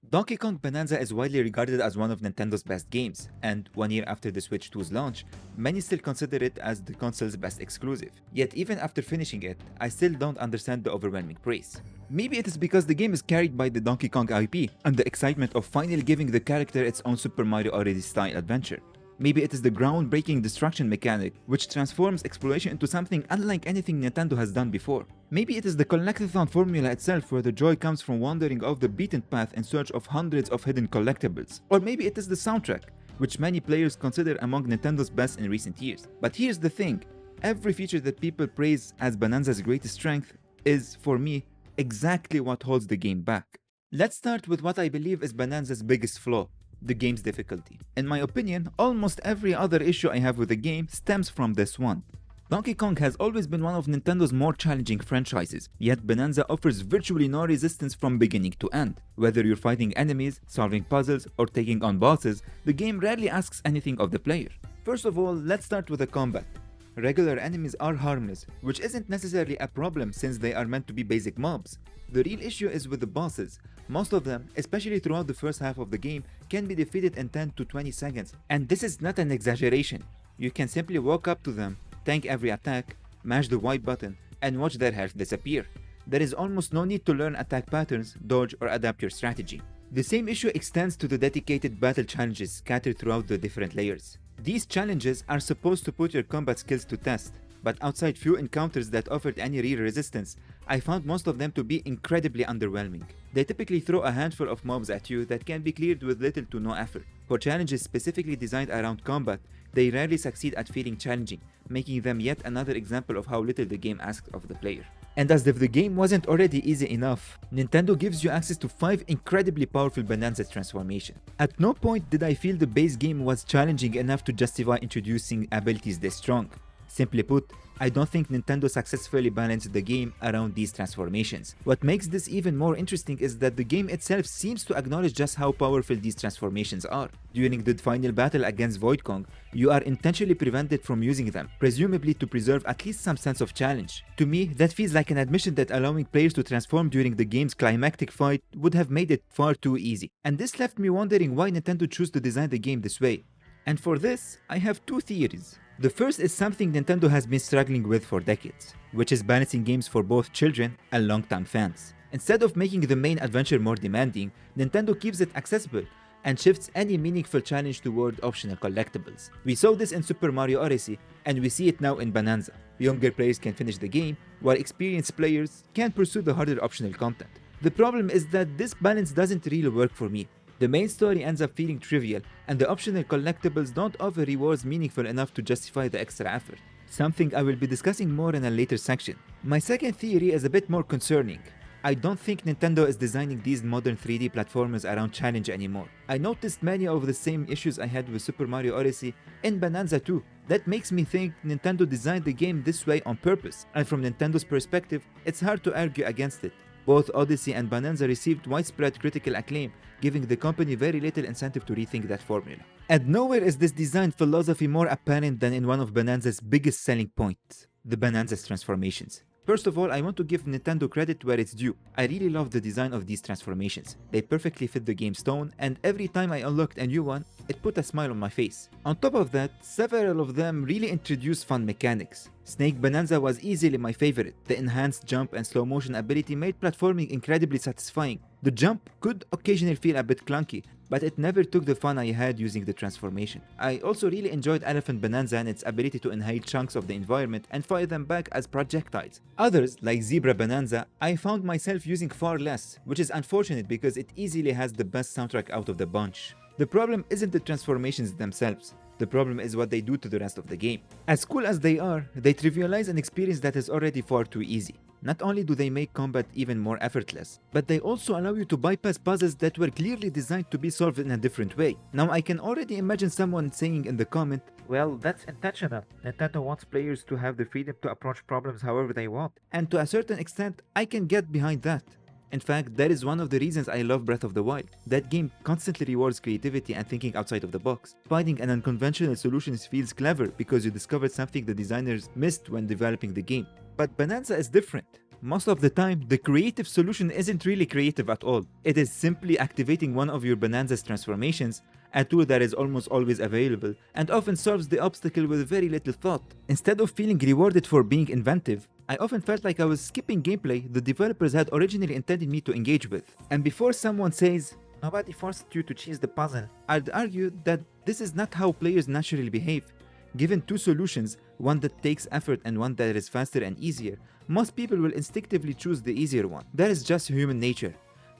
Donkey Kong Bananza is widely regarded as one of Nintendo's best games, and 1 year after the Switch 2's launch, many still consider it as the console's best exclusive. Yet even after finishing it, I still don't understand the overwhelming praise. Maybe it is because the game is carried by the Donkey Kong IP and the excitement of finally giving the character its own Super Mario Odyssey style adventure. Maybe it is the groundbreaking destruction mechanic, which transforms exploration into something unlike anything Nintendo has done before. Maybe it is the collectathon formula itself, where the joy comes from wandering off the beaten path in search of hundreds of hidden collectibles. Or maybe it is the soundtrack, which many players consider among Nintendo's best in recent years. But here's the thing, every feature that people praise as Bananza's greatest strength is, for me, exactly what holds the game back. Let's start with what I believe is Bananza's biggest flaw: the game's difficulty. In my opinion, almost every other issue I have with the game stems from this one. Donkey Kong has always been one of Nintendo's more challenging franchises, yet Bananza offers virtually no resistance from beginning to end. Whether you're fighting enemies, solving puzzles, or taking on bosses, the game rarely asks anything of the player. First of all, let's start with the combat. Regular enemies are harmless, which isn't necessarily a problem since they are meant to be basic mobs. The real issue is with the bosses. Most of them, especially throughout the first half of the game, can be defeated in 10 to 20 seconds. And this is not an exaggeration. You can simply walk up to them, tank every attack, mash the Y button, and watch their health disappear. There is almost no need to learn attack patterns, dodge, or adapt your strategy. The same issue extends to the dedicated battle challenges scattered throughout the different layers. These challenges are supposed to put your combat skills to test, but outside few encounters that offered any real resistance, I found most of them to be incredibly underwhelming. They typically throw a handful of mobs at you that can be cleared with little to no effort. For challenges specifically designed around combat, they rarely succeed at feeling challenging, making them yet another example of how little the game asks of the player. And as if the game wasn't already easy enough, Nintendo gives you access to 5 incredibly powerful Bananza transformations. At no point did I feel the base game was challenging enough to justify introducing abilities this strong. Simply put, I don't think Nintendo successfully balanced the game around these transformations. What makes this even more interesting is that the game itself seems to acknowledge just how powerful these transformations are. During the final battle against Void Kong, you are intentionally prevented from using them, presumably to preserve at least some sense of challenge. To me, that feels like an admission that allowing players to transform during the game's climactic fight would have made it far too easy. And this left me wondering why Nintendo chose to design the game this way. And for this, I have 2 theories. The first is something Nintendo has been struggling with for decades, which is balancing games for both children and long-time fans. Instead of making the main adventure more demanding, Nintendo keeps it accessible and shifts any meaningful challenge toward optional collectibles. We saw this in Super Mario Odyssey, and we see it now in Bananza. Younger players can finish the game, while experienced players can pursue the harder optional content. The problem is that this balance doesn't really work for me. The main story ends up feeling trivial, and the optional collectibles don't offer rewards meaningful enough to justify the extra effort, something I will be discussing more in a later section. My second theory is a bit more concerning. I don't think Nintendo is designing these modern 3D platformers around challenge anymore. I noticed many of the same issues I had with Super Mario Odyssey in Bananza too. That makes me think Nintendo designed the game this way on purpose, and from Nintendo's perspective, it's hard to argue against it. Both Odyssey and Bananza received widespread critical acclaim, giving the company very little incentive to rethink that formula. And nowhere is this design philosophy more apparent than in one of Bananza's biggest selling points: the Bananza's transformations. First of all, I want to give Nintendo credit where it's due. I really love the design of these transformations. They perfectly fit the game's tone, and every time I unlocked a new one, it put a smile on my face. On top of that, several of them really introduced fun mechanics. Snake Bananza was easily my favorite. The enhanced jump and slow motion ability made platforming incredibly satisfying. The jump could occasionally feel a bit clunky, but it never took the fun I had using the transformation. I also really enjoyed Elephant Bananza and its ability to inhale chunks of the environment and fire them back as projectiles. Others, like Zebra Bananza, I found myself using far less, which is unfortunate because it easily has the best soundtrack out of the bunch. The problem isn't the transformations themselves. The problem is what they do to the rest of the game. As cool as they are, they trivialize an experience that is already far too easy. Not only do they make combat even more effortless, but they also allow you to bypass puzzles that were clearly designed to be solved in a different way. Now I can already imagine someone saying in the comment, well, that's intentional. Nintendo wants players to have the freedom to approach problems however they want. And to a certain extent, I can get behind that. In fact, that is one of the reasons I love Breath of the Wild. That game constantly rewards creativity and thinking outside of the box. Finding an unconventional solutions feels clever because you discovered something the designers missed when developing the game. But Bananza is different. Most of the time, the creative solution isn't really creative at all. It is simply activating one of your Bananza's transformations, a tool that is almost always available and often solves the obstacle with very little thought. Instead of feeling rewarded for being inventive, I often felt like I was skipping gameplay the developers had originally intended me to engage with. And before someone says, "Nobody forced you to choose the puzzle," I'd argue that this is not how players naturally behave. Given two solutions, one that takes effort and one that is faster and easier, most people will instinctively choose the easier one. That is just human nature.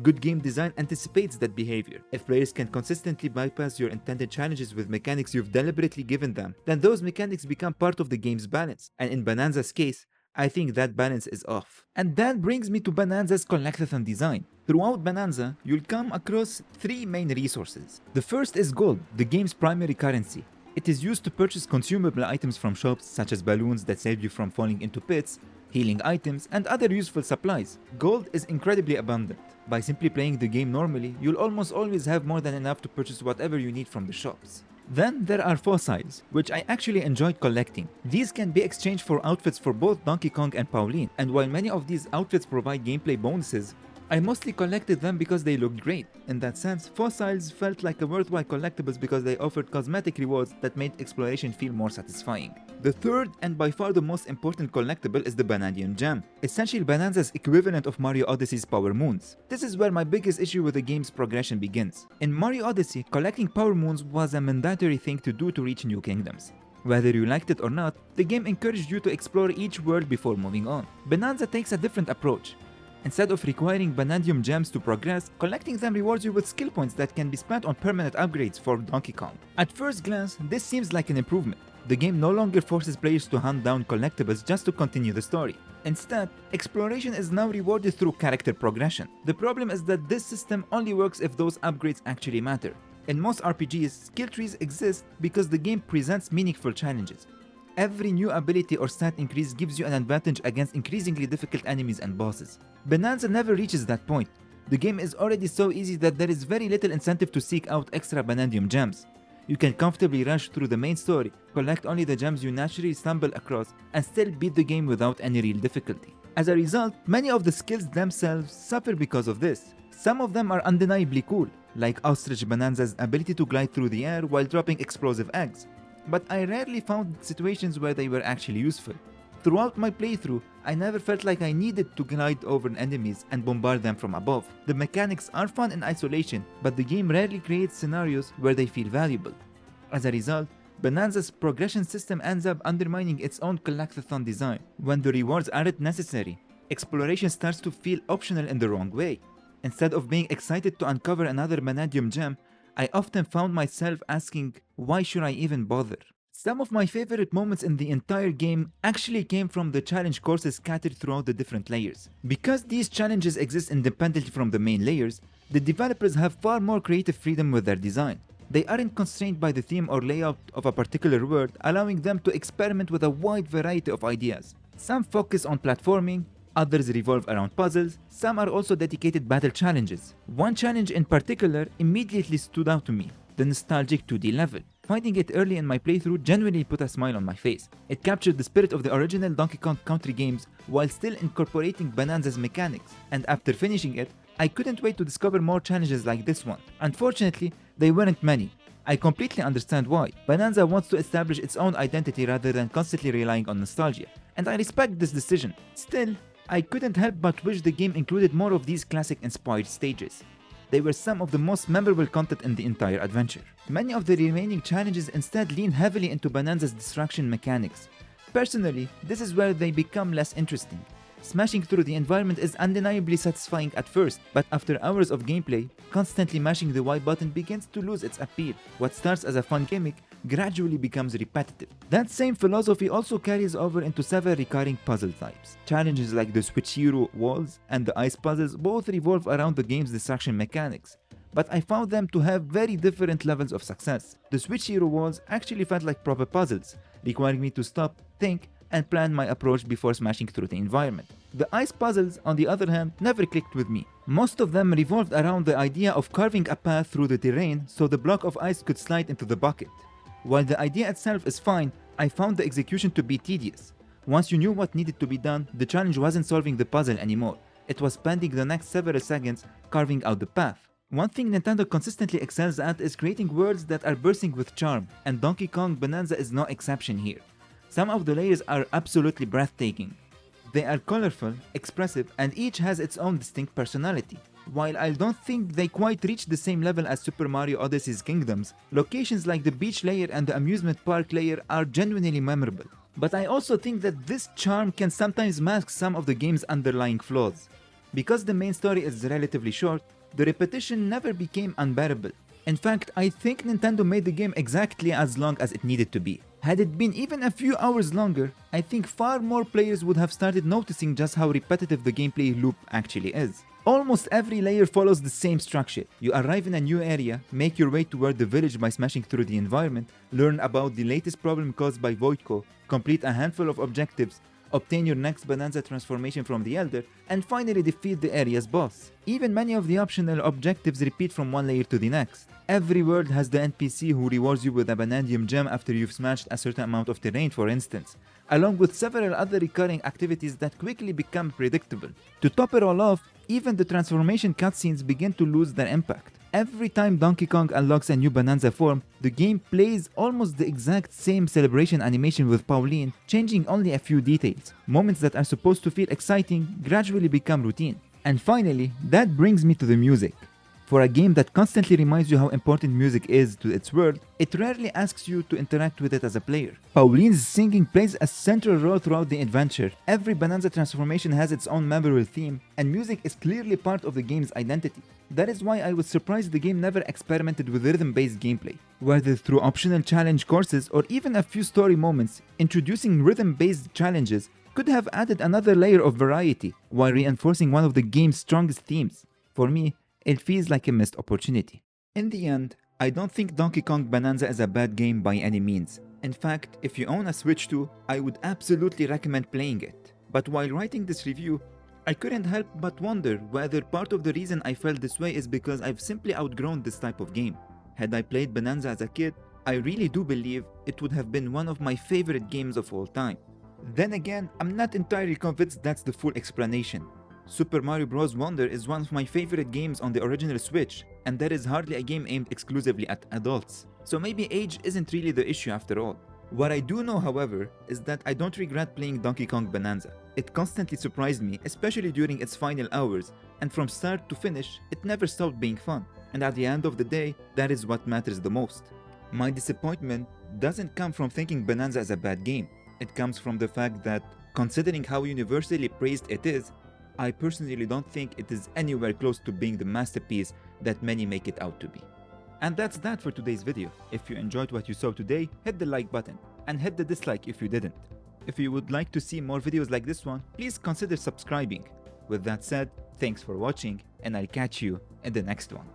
Good game design anticipates that behavior. If players can consistently bypass your intended challenges with mechanics you've deliberately given them, then those mechanics become part of the game's balance. And in Bananza's case, I think that balance is off. And that brings me to Bananza's collectathon design. Throughout Bananza, you'll come across three main resources. The first is gold, the game's primary currency. It is used to purchase consumable items from shops such as balloons that save you from falling into pits, healing items, and other useful supplies. Gold is incredibly abundant. By simply playing the game normally, you'll almost always have more than enough to purchase whatever you need from the shops. Then there are fossils, which I actually enjoyed collecting. These can be exchanged for outfits for both Donkey Kong and Pauline, and while many of these outfits provide gameplay bonuses, I mostly collected them because they looked great. In that sense, fossils felt like a worthwhile collectibles because they offered cosmetic rewards that made exploration feel more satisfying. The third and by far the most important collectible is the Banandium Gem, essentially Bananza's equivalent of Mario Odyssey's Power Moons. This is where my biggest issue with the game's progression begins. In Mario Odyssey, collecting Power Moons was a mandatory thing to do to reach new kingdoms. Whether you liked it or not, the game encouraged you to explore each world before moving on. Bananza takes a different approach. Instead of requiring Banandium gems to progress, collecting them rewards you with skill points that can be spent on permanent upgrades for Donkey Kong. At first glance, this seems like an improvement. The game no longer forces players to hunt down collectibles just to continue the story. Instead, exploration is now rewarded through character progression. The problem is that this system only works if those upgrades actually matter. In most RPGs, skill trees exist because the game presents meaningful challenges. Every new ability or stat increase gives you an advantage against increasingly difficult enemies and bosses. Bananza never reaches that point. The game is already so easy that there is very little incentive to seek out extra Banandium gems. You can comfortably rush through the main story, collect only the gems you naturally stumble across, and still beat the game without any real difficulty. As a result, many of the skills themselves suffer because of this. Some of them are undeniably cool, like Ostrich Bananza's ability to glide through the air while dropping explosive eggs. But I rarely found situations where they were actually useful. Throughout my playthrough, I never felt like I needed to glide over enemies and bombard them from above. The mechanics are fun in isolation, but the game rarely creates scenarios where they feel valuable. As a result, Bananza's progression system ends up undermining its own collectathon design. When the rewards aren't necessary, exploration starts to feel optional in the wrong way. Instead of being excited to uncover another Banandium gem, I often found myself asking, why should I even bother? Some of my favorite moments in the entire game actually came from the challenge courses scattered throughout the different layers. Because these challenges exist independently from the main layers, the developers have far more creative freedom with their design. They aren't constrained by the theme or layout of a particular world, allowing them to experiment with a wide variety of ideas. Some focus on platforming, others revolve around puzzles, some are also dedicated battle challenges. One challenge in particular immediately stood out to me, the nostalgic 2D level. Finding it early in my playthrough genuinely put a smile on my face. It captured the spirit of the original Donkey Kong Country games while still incorporating Bananza's mechanics, and after finishing it, I couldn't wait to discover more challenges like this one. Unfortunately, they weren't many. I completely understand why. Bananza wants to establish its own identity rather than constantly relying on nostalgia, and I respect this decision. Still, I couldn't help but wish the game included more of these classic-inspired stages. They were some of the most memorable content in the entire adventure. Many of the remaining challenges instead lean heavily into Bananza's destruction mechanics. Personally, this is where they become less interesting. Smashing through the environment is undeniably satisfying at first, but after hours of gameplay, constantly mashing the Y button begins to lose its appeal. What starts as a fun gimmick gradually becomes repetitive. That same philosophy also carries over into several recurring puzzle types. Challenges like the Switchero walls and the ice puzzles both revolve around the game's destruction mechanics, but I found them to have very different levels of success. The Switchero walls actually felt like proper puzzles, requiring me to stop, think, and plan my approach before smashing through the environment. The ice puzzles, on the other hand, never clicked with me. Most of them revolved around the idea of carving a path through the terrain so the block of ice could slide into the bucket. While the idea itself is fine, I found the execution to be tedious. Once you knew what needed to be done, the challenge wasn't solving the puzzle anymore. It was spending the next several seconds carving out the path. One thing Nintendo consistently excels at is creating worlds that are bursting with charm, and Donkey Kong Bananza is no exception here. Some of the layers are absolutely breathtaking. They are colorful, expressive, and each has its own distinct personality. While I don't think they quite reach the same level as Super Mario Odyssey's Kingdoms, locations like the beach layer and the amusement park layer are genuinely memorable. But I also think that this charm can sometimes mask some of the game's underlying flaws. Because the main story is relatively short, the repetition never became unbearable. In fact, I think Nintendo made the game exactly as long as it needed to be. Had it been even a few hours longer, I think far more players would have started noticing just how repetitive the gameplay loop actually is. Almost every layer follows the same structure. You arrive in a new area, make your way toward the village by smashing through the environment, learn about the latest problem caused by Voidco, complete a handful of objectives, obtain your next Bananza transformation from the Elder, and finally defeat the area's boss. Even many of the optional objectives repeat from one layer to the next. Every world has the NPC who rewards you with a Banandium gem after you've smashed a certain amount of terrain, for instance, along with several other recurring activities that quickly become predictable. To top it all off, even the transformation cutscenes begin to lose their impact. Every time Donkey Kong unlocks a new Bananza form, the game plays almost the exact same celebration animation with Pauline, changing only a few details. Moments that are supposed to feel exciting gradually become routine. And finally, that brings me to the music. For a game that constantly reminds you how important music is to its world, it rarely asks you to interact with it as a player. Pauline's singing plays a central role throughout the adventure. Every Bananza transformation has its own memorable theme, and music is clearly part of the game's identity. That is why I was surprised the game never experimented with rhythm-based gameplay. Whether through optional challenge courses or even a few story moments, introducing rhythm-based challenges could have added another layer of variety while reinforcing one of the game's strongest themes. For me, it feels like a missed opportunity. In the end, I don't think Donkey Kong Bananza is a bad game by any means. In fact, if you own a Switch 2, I would absolutely recommend playing it. But while writing this review, I couldn't help but wonder whether part of the reason I felt this way is because I've simply outgrown this type of game. Had I played Bananza as a kid, I really do believe it would have been one of my favorite games of all time. Then again, I'm not entirely convinced that's the full explanation. Super Mario Bros. Wonder is one of my favorite games on the original Switch, and that is hardly a game aimed exclusively at adults. So maybe age isn't really the issue after all. What I do know, however, is that I don't regret playing Donkey Kong Bananza. It constantly surprised me, especially during its final hours, and from start to finish, it never stopped being fun. And at the end of the day, that is what matters the most. My disappointment doesn't come from thinking Bananza is a bad game. It comes from the fact that, considering how universally praised it is, I personally don't think it is anywhere close to being the masterpiece that many make it out to be. And that's that for today's video. If you enjoyed what you saw today, hit the like button and hit the dislike if you didn't. If you would like to see more videos like this one, please consider subscribing. With that said, thanks for watching and I'll catch you in the next one.